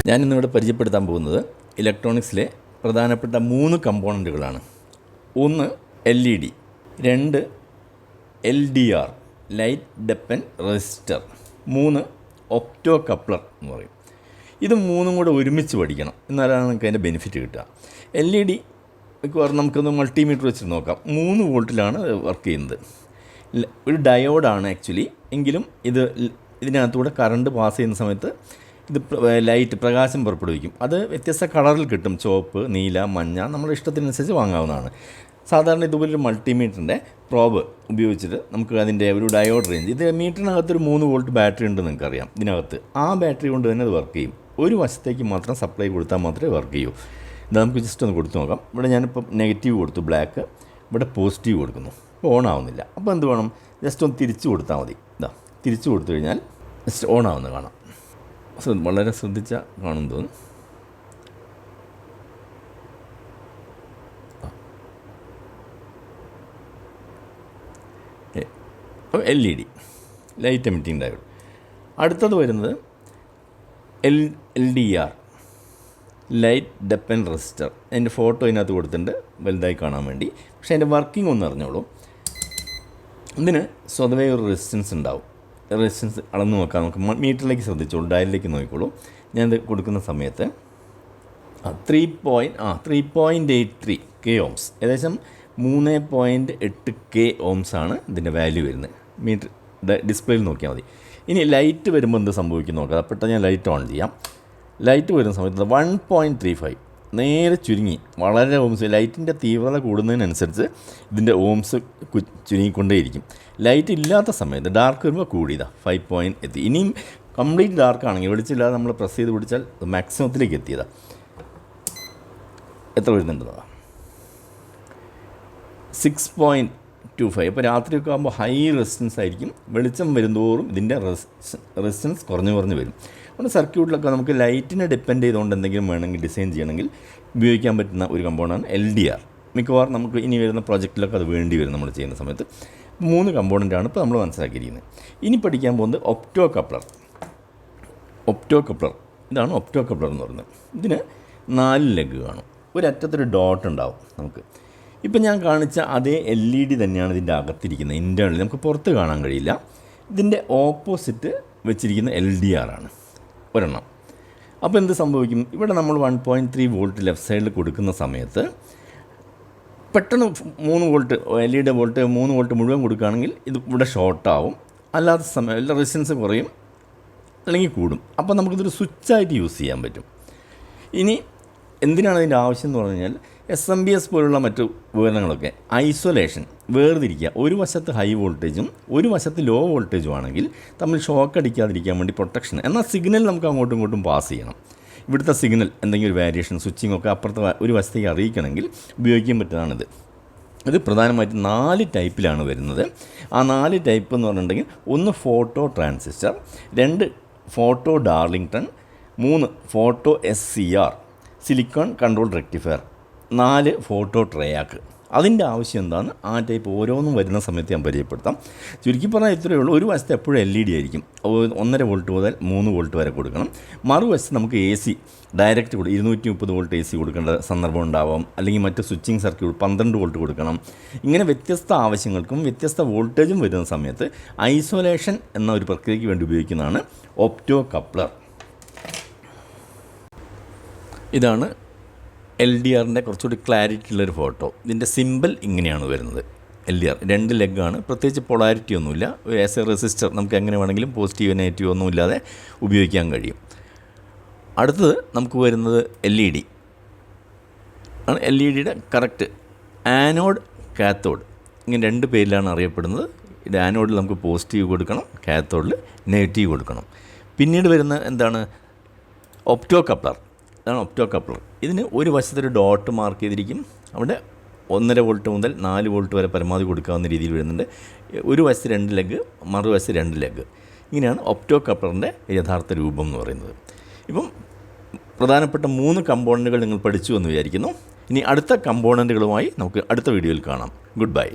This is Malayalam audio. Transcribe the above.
ഞാനിന്നിവിടെ പരിചയപ്പെടുത്താൻ പോകുന്നത് ഇലക്ട്രോണിക്സിലെ പ്രധാനപ്പെട്ട 3 കമ്പോണൻറ്റുകളാണ്. 1 LED, 2 LDR light dependent resistor, 3 opto coupler എന്ന് പറയും. ഇത് മൂന്നും കൂടെ ഒരുമിച്ച് പഠിക്കണം, എന്നാലാണ് നമുക്ക് അതിൻ്റെ ബെനിഫിറ്റ് കിട്ടുക. LED നമുക്കൊന്ന് മൾട്ടിമീറ്റർ വെച്ച് നോക്കാം. 3 വോൾട്ടിലാണ് വർക്ക് ചെയ്യുന്നത്. ഒരു ഡയോഡാണ് ആക്ച്വലി, എങ്കിലും ഇതിനകത്തൂടെ കറണ്ട് പാസ് ചെയ്യുന്ന സമയത്ത് ഇത് ലൈറ്റ് പ്രകാശം പുറപ്പെടുവിക്കും. അത് വ്യത്യസ്ത കളറിൽ കിട്ടും, ചുവപ്പ്, നീല, മഞ്ഞ, നമ്മുടെ ഇഷ്ടത്തിനനുസരിച്ച് വാങ്ങാവുന്നതാണ്. സാധാരണ ഇതുപോലൊരു മൾട്ടിമീറ്ററിൻ്റെ പ്രോബ് ഉപയോഗിച്ചിട്ട് നമുക്ക് അതിൻ്റെ ഒരു ഡയോഡ് റേഞ്ച്, ഇത് മീറ്ററിനകത്തൊരു 3 വോൾട്ട് ബാറ്ററി ഉണ്ടെന്ന് നിങ്ങൾക്കറിയാം. ഇതിനകത്ത് ആ ബാറ്ററി കൊണ്ട് തന്നെ അത് വർക്ക് ചെയ്യും. ഒരു വശത്തേക്ക് മാത്രം സപ്ലൈ കൊടുത്താൽ മാത്രമേ വർക്ക് ചെയ്യൂ. ഇത് നമുക്ക് ജസ്റ്റ് ഒന്ന് കൊടുത്തു നോക്കാം. ഇവിടെ ഞാനിപ്പോൾ നെഗറ്റീവ് കൊടുത്തു ബ്ലാക്ക്, ഇവിടെ പോസിറ്റീവ് കൊടുക്കുന്നു. ഇപ്പോൾ ഓൺ ആവുന്നില്ല. അപ്പോൾ എന്ത് വേണം, ജസ്റ്റ് ഒന്ന് തിരിച്ചു കൊടുത്താൽ മതി. തിരിച്ചു കൊടുത്തു കഴിഞ്ഞാൽ ജസ്റ്റ് ഓൺ ആവുന്നത് കാണാം. വളരെ ശ്രദ്ധിച്ചാൽ കാണും തോന്നുന്നു. അപ്പോൾ LED ലൈറ്റ് എമിറ്റിംഗ് ഡയോഡ്. അടുത്തത് വരുന്നത് LDR ലൈറ്റ് ഡെപ്പൻ റെസിസ്റ്റർ. അതിൻ്റെ ഫോട്ടോ ഇതിനകത്ത് കൊടുത്തിട്ടുണ്ട് വലുതായി കാണാൻ വേണ്ടി. പക്ഷേ അതിൻ്റെ വർക്കിംഗ് ഒന്ന് അറിഞ്ഞോളൂ. ഇതിന് സ്വതവേ ഒരു റെസിസ്റ്റൻസ് ഉണ്ടാവും. റെസിസ്റ്റൻസ് അളന്ന് നോക്കാം. നമുക്ക് മീറ്ററിലേക്ക് ശ്രദ്ധിച്ചോളൂ, ഡയലിലേക്ക് നോക്കിക്കോളൂ. ഞാനിത് കൊടുക്കുന്ന സമയത്ത് 3.83 K ഓംസ്, ഏകദേശം 3.8 K ഓംസ് ആണ് ഇതിൻ്റെ വാല്യൂ വരുന്നത്. മീറ്റർ ഡിസ്പ്ലേയിൽ നോക്കിയാൽ മതി. ഇനി ലൈറ്റ് വരുമ്പോൾ എന്ത് സംഭവിക്കും നോക്കാം. പെട്ടെന്ന് ഞാൻ ലൈറ്റ് ഓൺ ചെയ്യാം. ലൈറ്റ് വരുന്ന സമയത്ത് 1.35 നേരെ ചുരുങ്ങി, വളരെ ഓംസ്. ലൈറ്റിൻ്റെ തീവ്രത കൂടുന്നതിനനുസരിച്ച് ഇതിൻ്റെ ഓംസ് ചുരുങ്ങിക്കൊണ്ടേയിരിക്കും. ലൈറ്റ് ഇല്ലാത്ത സമയത്ത് ഡാർക്ക് വരുമ്പോൾ കൂടിയതാ 5 എത്തി. ഇനിയും കംപ്ലീറ്റ് ഡാർക്കാണെങ്കിൽ, വെളിച്ചില്ലാതെ നമ്മൾ പ്രസ് ചെയ്ത് പിടിച്ചാൽ മാക്സിമത്തിലേക്ക് എത്തിയതാണ്. എത്ര വരുന്നുണ്ടെന്നതാണ് 6.25. അപ്പോൾ രാത്രിയൊക്കെ ആകുമ്പോൾ ഹൈ റെസിസ്റ്റൻസ് ആയിരിക്കും. വെളിച്ചം വരുന്തോറും ഇതിൻ്റെ റെസിസ്റ്റൻസ് കുറഞ്ഞു വരും. അതുകൊണ്ട് സർക്യൂട്ടിലൊക്കെ നമുക്ക് ലൈറ്റിനെ ഡിപ്പെൻഡ് ചെയ്തുകൊണ്ട് എന്തെങ്കിലും വേണമെങ്കിൽ ഡിസൈൻ ചെയ്യണമെങ്കിൽ ഉപയോഗിക്കാൻ പറ്റുന്ന ഒരു കമ്പോണാണ് LDR. മിക്കവാറും നമുക്ക് ഇനി വരുന്ന പ്രോജക്റ്റിലൊക്കെ അത് വേണ്ടി വരും നമ്മൾ ചെയ്യുന്ന സമയത്ത്. 3 കമ്പോണൻ്റാണ് ഇപ്പോൾ നമ്മൾ മനസ്സിലാക്കിയിരിക്കുന്നത്. ഇനി പഠിക്കാൻ പോകുന്നത് ഒപ്റ്റോ കപ്ലർ. ഇതാണ് ഒപ്റ്റോ കപ്ലർ എന്ന് പറയുന്നത്. ഇതിന് 4 ലെഗ് കാണും. ഒരറ്റത്തൊരു ഡോട്ട് ഉണ്ടാവും. നമുക്ക് ഇപ്പം ഞാൻ കാണിച്ച അതേ LED തന്നെയാണ് ഇതിൻ്റെ അകത്തിരിക്കുന്നത്. ഇൻറ്റേർണലി നമുക്ക് പുറത്ത് കാണാൻ കഴിയില്ല. ഇതിൻ്റെ ഓപ്പോസിറ്റ് വെച്ചിരിക്കുന്ന LDR ആണ് ഒരെണ്ണം. അപ്പോൾ എന്ത് സംഭവിക്കും, ഇവിടെ നമ്മൾ 1.3 വോൾട്ട് ലെഫ്റ്റ് സൈഡിൽ കൊടുക്കുന്ന സമയത്ത് പെട്ടെന്ന് 3 വോൾട്ട് LED വോൾട്ട് 3 വോൾട്ട് മുഴുവൻ കൊടുക്കുകയാണെങ്കിൽ ഇത് ഇവിടെ ഷോർട്ടാവും. അല്ലാത്ത സമയം റെസിസ്റ്റൻസ് കുറയും അല്ലെങ്കിൽ കൂടും. അപ്പോൾ നമുക്കിതൊരു സ്വിച്ചായിട്ട് യൂസ് ചെയ്യാൻ പറ്റും. ഇനി എന്തിനാണ് അതിൻ്റെ ആവശ്യം എന്ന് പറഞ്ഞു കഴിഞ്ഞാൽ, SMPS പോലുള്ള മറ്റു ഉപകരണങ്ങളൊക്കെ ഐസൊലേഷൻ, വേർതിരിക്കുക. ഒരു വശത്ത് ഹൈ വോൾട്ടേജും ഒരു വശത്ത് ലോ വോൾട്ടേജും ആണെങ്കിൽ തമ്മിൽ ഷോക്ക് അടിക്കാതിരിക്കാൻ വേണ്ടി പ്രൊട്ടക്ഷൻ. എന്നാൽ സിഗ്നൽ നമുക്ക് അങ്ങോട്ടും ഇങ്ങോട്ടും പാസ് ചെയ്യണം. ഇവിടുത്തെ സിഗ്നൽ എന്തെങ്കിലും ഒരു വേരിയേഷൻ, സ്വിച്ചിങ് ഒക്കെ അപ്പുറത്തെ ഒരു വശത്തേക്ക് അറിയിക്കണമെങ്കിൽ ഉപയോഗിക്കാൻ പറ്റുന്നതാണിത്. ഇത് പ്രധാനമായിട്ടും 4 ടൈപ്പിലാണ് വരുന്നത്. ആ 4 ടൈപ്പ് എന്ന് പറഞ്ഞിട്ടുണ്ടെങ്കിൽ 1 photo transistor, 2 photo Darlington, 3 photo SCR silicon control rectifier, 4 photo triac. അതിൻ്റെ ആവശ്യം എന്താണ്, ആ ടൈപ്പ് ഓരോന്നും വരുന്ന സമയത്ത് ഞാൻ പരിചയപ്പെടുത്താം. ചുരുക്കി പറഞ്ഞാൽ ഇത്രയേ ഉള്ളൂ. ഒരു വശത്ത് എപ്പോഴും LED ആയിരിക്കും. 1.5 വോൾട്ട് മുതൽ 3 വോൾട്ട് വരെ കൊടുക്കണം. മറുവശത്ത് നമുക്ക് AC ഡയറക്റ്റ് 230 വോൾട്ട് AC കൊടുക്കേണ്ട സന്ദർഭം ഉണ്ടാവാം. അല്ലെങ്കിൽ മറ്റ് സ്വിച്ചിങ് സർക്യൂട്ട് 12 വോൾട്ട് കൊടുക്കണം. ഇങ്ങനെ വ്യത്യസ്ത ആവശ്യങ്ങൾക്കും വ്യത്യസ്ത വോൾട്ടേജും വരുന്ന സമയത്ത് ഐസൊലേഷൻ എന്ന ഒരു പ്രക്രിയയ്ക്ക് വേണ്ടി ഉപയോഗിക്കുന്നതാണ് ഒപ്റ്റോ കപ്ലർ. ഇതാണ് LDRൻ്റെ കുറച്ചുകൂടി ക്ലാരിറ്റി ഉള്ളൊരു ഫോട്ടോ. ഇതിൻ്റെ സിമ്പിൾ ഇങ്ങനെയാണ് വരുന്നത്. LDR 2 ലെഗാണ്. പ്രത്യേകിച്ച് പൊളാരിറ്റി ഒന്നുമില്ല. ആസ് എ റെസിസ്റ്റർ നമുക്ക് എങ്ങനെ വേണമെങ്കിലും പോസിറ്റീവ് നെഗറ്റീവ് ഒന്നുമില്ലാതെ ഉപയോഗിക്കാൻ കഴിയും. അടുത്തത് നമുക്ക് വരുന്നത് LED ആണ്. LEDയുടെ കറക്റ്റ് ആനോഡ്, കാത്തോഡ്, ഇങ്ങനെ 2 പേരിലാണ് അറിയപ്പെടുന്നത്. ഇത് ആനോഡിൽ നമുക്ക് പോസിറ്റീവ് കൊടുക്കണം, കാത്തോഡിൽ നെഗറ്റീവ് കൊടുക്കണം. പിന്നീട് വരുന്ന എന്താണ്, ഒപ്റ്റോ കപ്ലർ. ഇതാണ് ഒപ്റ്റോ കപ്ലർ. ഇതിന് ഒരു വശത്തൊരു ഡോട്ട് മാർക്ക് ചെയ്തിരിക്കും. അവിടെ 1.5 വോൾട്ട് മുതൽ 4 വോൾട്ട് വരെ പരമാവധി കൊടുക്കാവുന്ന രീതിയിൽ വരുന്നുണ്ട്. ഒരു വശത്ത് 2 ലെഗ്, മറുവശത്ത് 2 ലെഗ്. ഇങ്ങനെയാണ് ഒപ്റ്റോ കപ്ലറിൻ്റെ യഥാർത്ഥ രൂപം എന്ന് പറയുന്നത്. ഇപ്പം പ്രധാനപ്പെട്ട 3 കമ്പോണൻറ്റുകൾ നിങ്ങൾ പഠിച്ചു എന്ന് വിചാരിക്കുന്നു. ഇനി അടുത്ത കമ്പോണൻറ്റുകളുമായി നമുക്ക് അടുത്ത വീഡിയോയിൽ കാണാം. Good bye.